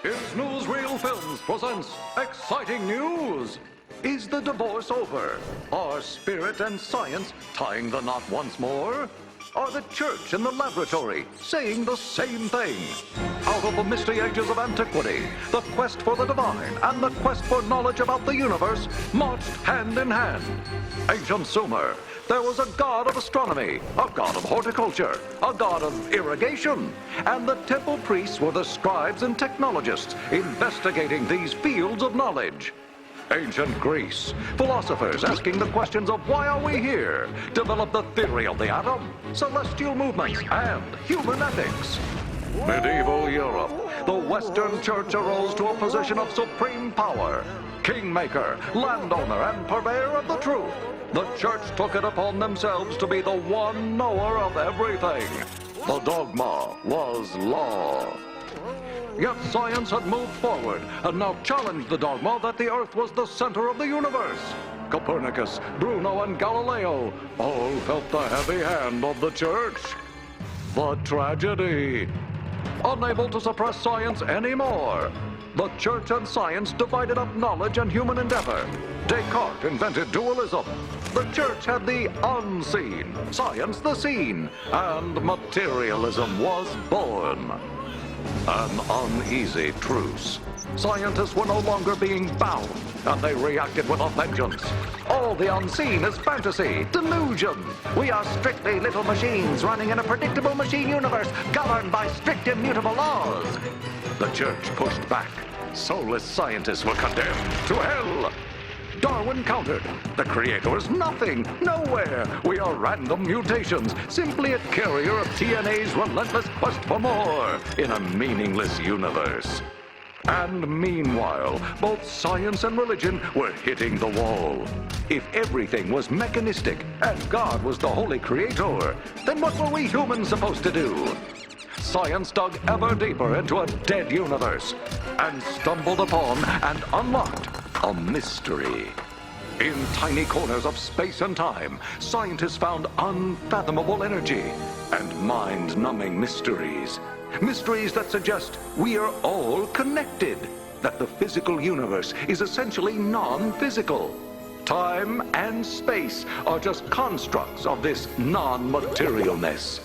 Is Newsreel Films presents exciting news. Is the divorce over? Are spirit and science tying the knot once more? Are the church and the laboratory saying the same thing? Out of the misty ages of antiquity, the quest for the divine and the quest for knowledge about the universe marched hand in hand. Ancient Sumer, there was a god of astronomy, a god of horticulture, a god of irrigation, and the temple priests were the scribes and technologists investigating these fields of knowledge. Ancient Greece, philosophers asking the questions of why are we here, developed the theory of the atom, celestial movements, and human ethics. Medieval Europe, the Western Church arose to a position of supreme power, kingmaker, landowner, and purveyor of the truth. The church took it upon themselves to be the one knower of everything. The dogma was law. Yet science had moved forward and now challenged the dogma that the Earth was the center of the universe. Copernicus, Bruno, and Galileo all felt the heavy hand of the church. The tragedy. Unable to suppress science anymore, the church and science divided up knowledge and human endeavor. Descartes invented dualism. The church had the unseen, science the seen, and materialism was born. An uneasy truce. Scientists were no longer being bound, and they reacted with a vengeance. All the unseen is fantasy, delusion. We are strictly little machines running in a predictable machine universe governed by strict immutable laws. The church pushed back. Soulless scientists were condemned to hell. Darwin countered. The creator is nothing, nowhere. We are random mutations, simply a carrier of TNA's relentless quest for more in a meaningless universe. And meanwhile, both science and religion were hitting the wall. If everything was mechanistic and God was the holy creator, then what were we humans supposed to do? Science dug ever deeper into a dead universe and stumbled upon and unlocked a mystery. In tiny corners of space and time, scientists found unfathomable energy and mind-numbing mysteries. Mysteries that suggest we are all connected, that the physical universe is essentially non-physical. Time and space are just constructs of this non-materialness.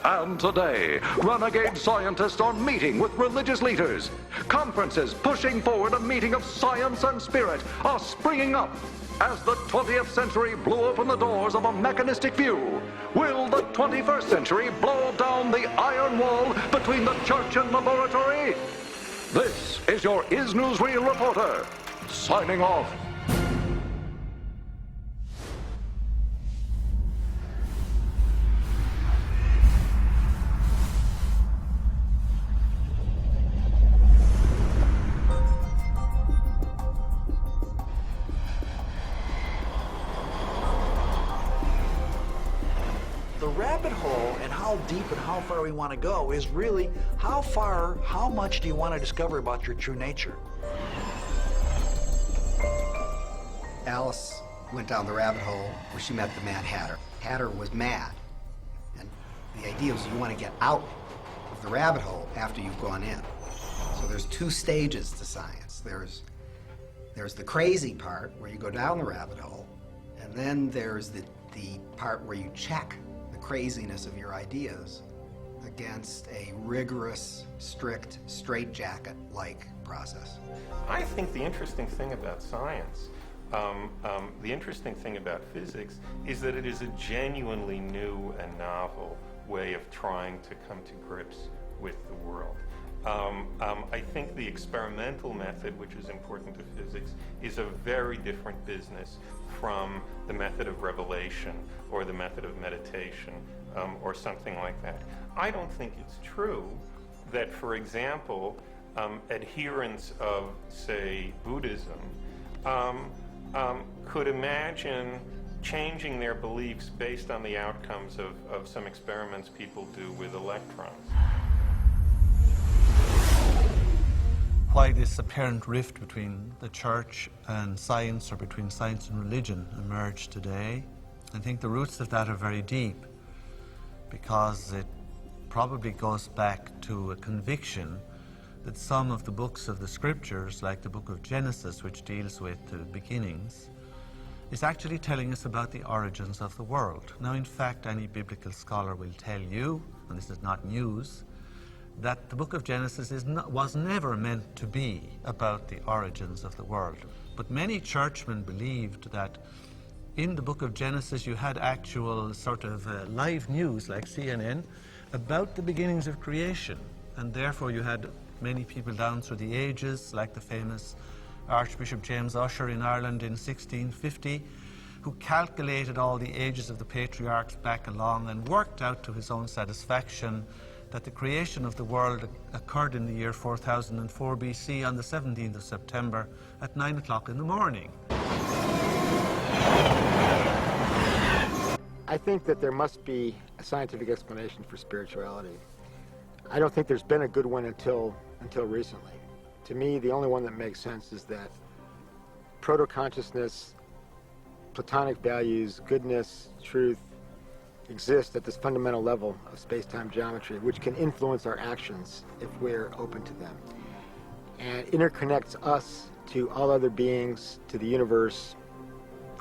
And today, renegade scientists are meeting with religious leaders. Conferences pushing forward a meeting of science and spirit are springing up. As the 20th century blew open the doors of a mechanistic view, will the 21st century blow down the iron wall between the church and laboratory? This is your Is Newsreel reporter, signing off. The rabbit hole and how deep and how far we want to go is really how much do you want to discover about your true nature? Alice went down the rabbit hole where she met the Mad Hatter. Hatter was mad, and the idea was you want to get out of the rabbit hole after you've gone in. So there's two stages to science. There's the crazy part where you go down the rabbit hole, and then there's the part where you check craziness of your ideas against a rigorous, strict, straitjacket-like process. I think the interesting thing about science, the interesting thing about physics, is that it is a genuinely new and novel way of trying to come to grips with the world. I think the experimental method, which is important to physics, is a very different business from the method of revelation or the method of meditation or something like that. I don't think it's true that, for example, adherents of, say, Buddhism could imagine changing their beliefs based on the outcomes of some experiments people do with electrons. Why this apparent rift between the church and science, or between science and religion, emerged today, I think the roots of that are very deep, because it probably goes back to a conviction that some of the books of the scriptures, like the book of Genesis, which deals with the beginnings, is actually telling us about the origins of the world. Now, in fact, any biblical scholar will tell you, and this is not news, that the book of Genesis was never meant to be about the origins of the world. But many churchmen believed that in the book of Genesis you had actual sort of live news, like CNN, about the beginnings of creation. And therefore you had many people down through the ages, like the famous Archbishop James Ussher in Ireland in 1650, who calculated all the ages of the patriarchs back along and worked out to his own satisfaction that the creation of the world occurred in the year 4004 BC on the 17th of September at 9 o'clock in the morning. I think that there must be a scientific explanation for spirituality. I don't think there's been a good one until recently. To me, the only one that makes sense is that proto-consciousness, Platonic values, goodness, truth, exist at this fundamental level of space-time geometry, which can influence our actions if we're open to them. And interconnects us to all other beings, to the universe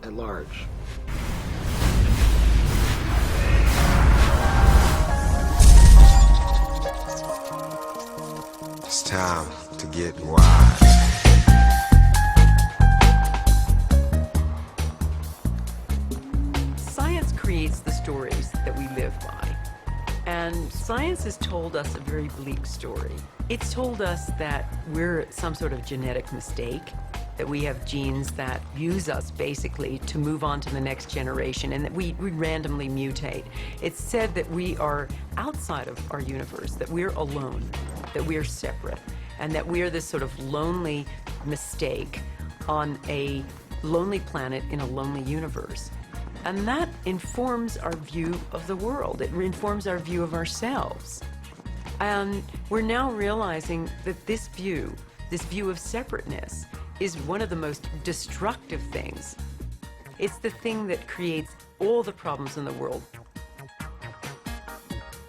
at large. It's time to get wise. Science creates the stories that we live by. And science has told us a very bleak story. It's told us that we're some sort of genetic mistake, that we have genes that use us basically to move on to the next generation, and that we randomly mutate. It's said that we are outside of our universe, that we're alone, that we're separate, and that we're this sort of lonely mistake on a lonely planet in a lonely universe. And that informs our view of the world. It informs our view of ourselves. And we're now realizing that this view of separateness, is one of the most destructive things. It's the thing that creates all the problems in the world.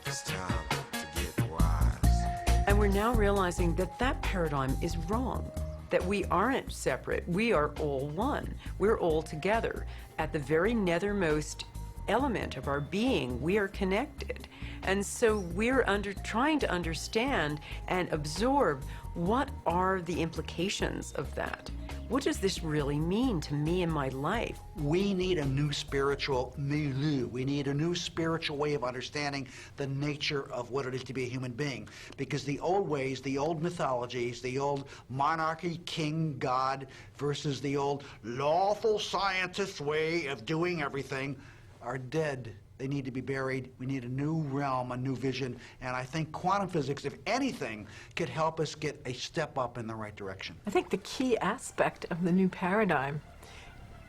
It's time to get wise. And we're now realizing that that paradigm is wrong, that we aren't separate, we are all one. We're all together. At the very nethermost element of our being, we are connected. And so we're trying to understand and absorb what are the implications of that. What does this really mean to me in my life? We need a new spiritual milieu. We need a new spiritual way of understanding the nature of what it is to be a human being. Because the old ways, the old mythologies, the old monarchy, king, God, versus the old lawful scientist way of doing everything are dead. They need to be buried. We need a new realm, a new vision. And I think quantum physics, if anything, could help us get a step up in the right direction. I think the key aspect of the new paradigm,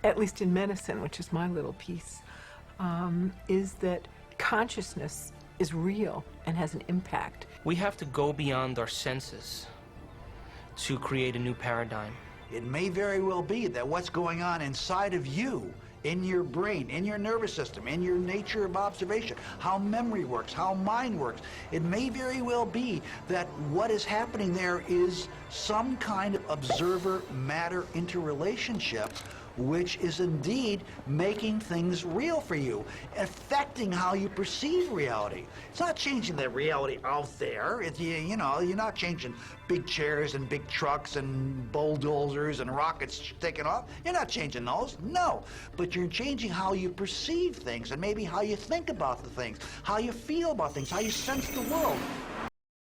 at least in medicine, which is my little piece, is that consciousness is real and has an impact. We have to go beyond our senses to create a new paradigm. It may very well be that what's going on inside of you, in your brain, in your nervous system, in your nature of observation, how memory works, how mind works. It may very well be that what is happening there is some kind of observer-matter interrelationship, which is indeed making things real for you, affecting how you perceive reality. It's not changing the reality out there. It's, you know, you're not changing big chairs and big trucks and bulldozers and rockets taking off. You're not changing those, no. But you're changing how you perceive things and maybe how you think about the things, how you feel about things, how you sense the world.